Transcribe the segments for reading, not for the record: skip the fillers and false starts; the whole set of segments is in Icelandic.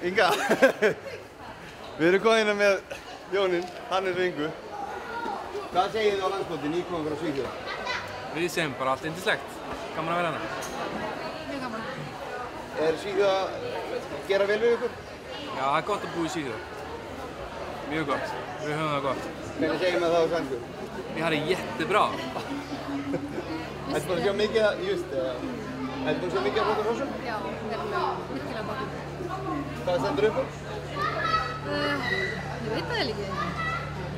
Inga, við erum komin hérna með Jónin, Hannes og Ingu. Hvað segir þið á landsmóti nýkominn frá Svíþjóð? Við segjum bara allt yndislegt. Gaman að vera hérna. Mjög gaman. Er Svíþjóð að gera vel við ykkur? Já, það er gott að búa í Svíþjóð. Mjög gott. Við höfum það gott. Hvernig segir maður það á svænsku? Vi har det jättebra. Ertu búin að sjá mikið just eða? Ertu búin að sjá mikið af flottum hrossum? Já, virkilega bátum. Hvað stendur upp á? Ég veit það ekki.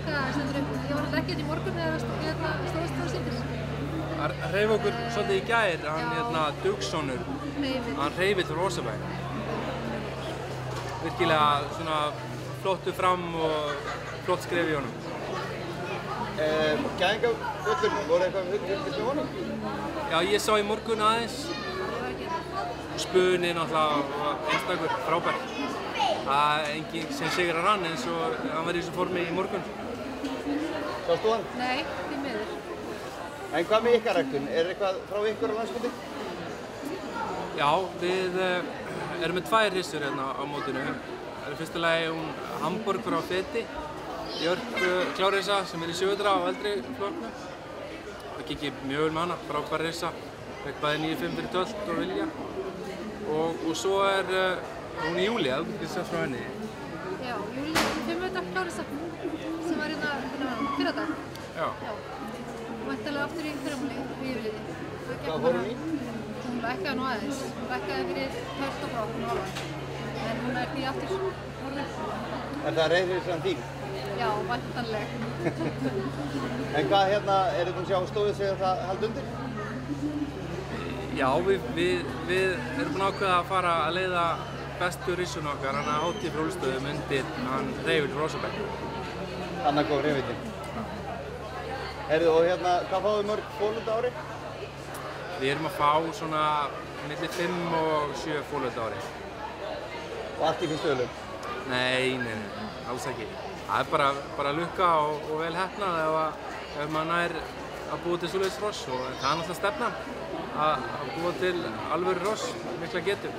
Hvað stendur upp? Ég var alltaf ekki hérna í morgun þegar stóðast það sýndir. Það hreyf okkur svolítið í gær, hann Dugssonur. Hann hreyfill Rosabæ. Virkilega svona flottu fram og flott skref í honum. Gæðingavöllur, voru eitthvað fylgst með honum? Já, ég sá í morgun aðeins. Spuni náttúrulega einstakur, frábær. Það er enginn sem sigrar hann eins og hann var í þessu formi í morgun. Sástu hann? Nei, því miður. En hvað með ykkar ræktun? Er eitthvað frá ykkur á landsmóti? Já, við erum með 2 hryssur hérna á mótinu. Það er fyrsta lagi Hamborgur á feti. Björk klárrissa sem er í 700 á eldri flokknu. Það gekk mjög vel með hana, frábær rissa. Fekk bæði 9,5 fyrir tölt og vilja. Og svo er hún Júlía, þú getur sagt frá henni. Já, Júlía 500 klárrissa sem var hérna fyrradag. Já. Og væntanlega aftur í fyrramáli við yfirliði. Hvað fór hún í? Hún lækkaði nú aðeins. Hún lækkaði fyrir tölt og brák og alveg. En hún er því aftur horfin. Er það reyðhrissan þín? Já, væntanleg. En hvað hérna, er þið búin að sjá stóðið sig að það haldi undir? Já, við erum búin ákveða að fara að leiða bestu rissun okkar, hann að hátíð frá Úlfstöðum undir hann Hreyfill Rosabæ. Annar góð hreyfillinn. Heyrðu, og hérna, hvað fáið þið mörg fólöld á ári? Við erum að fá svona milli 5 og 7 fólöld á ári. Og allt í fyrstu ölum? Nei, alls ekki. Það er bara lukka og vel heppnað ef maður nær að búa til svoleiðis hross og það er náttúrulega stefnan að búa til alvöru hross, mikla getu.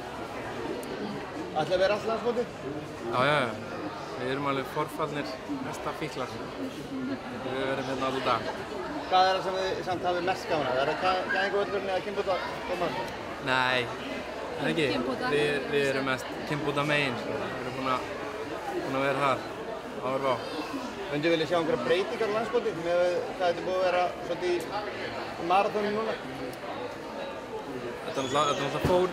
Ætlaði að vera allt landsmóti? Já. Við erum alveg forfallnir mesta fíklar. Við verðum hérna allir dag. Hvað er það sem þið samt hafið mest gaman að? Er það gæðingavöllurinn eða Kimbúta? Nei, það er ekki. Við erum mest Kimbúta megin. Við erum búin að vera þar. Ára á. Mundu vilja sjá einhverja breytingar á landsmóti með hvað þetta búið að vera svolítið í maraþónu núna? Þetta náttúrulega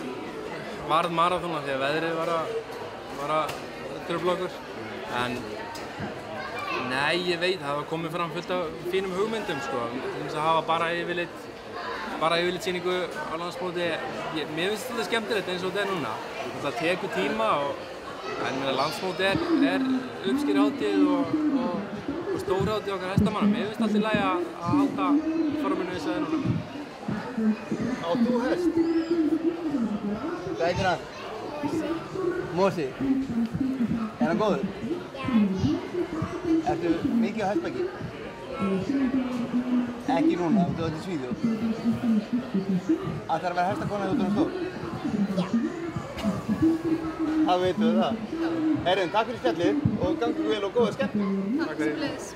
varð maraþóna því að veðrið var að trufla okkur. En nei, ég veit, það hafa komið fram fullt af fínum hugmyndum sko. Til þess að hafa bara yfirlit sýningu á landsmóti. Mér finnst þetta skemmtilegt eins og þetta er núna. Það tekur tíma en landsmóti er uppskeruhátíð og stórhátíð okkar hestamanna. Mér finnst alltaf í lagi að halda forminu eins og það er núna. Átt þú hest? Hvað heitir hann? Mosi. Er hann góður? Ertu mikið á hestbaki? Ekki núna, þú ert í Svíþjóð. Ætlar að vera hestakona þegar þú ert stór? Já. Það veitum við það. Herrin, takk fyrir spjallið og gangi vel og góða skemmtun. Takk sömuleiðis.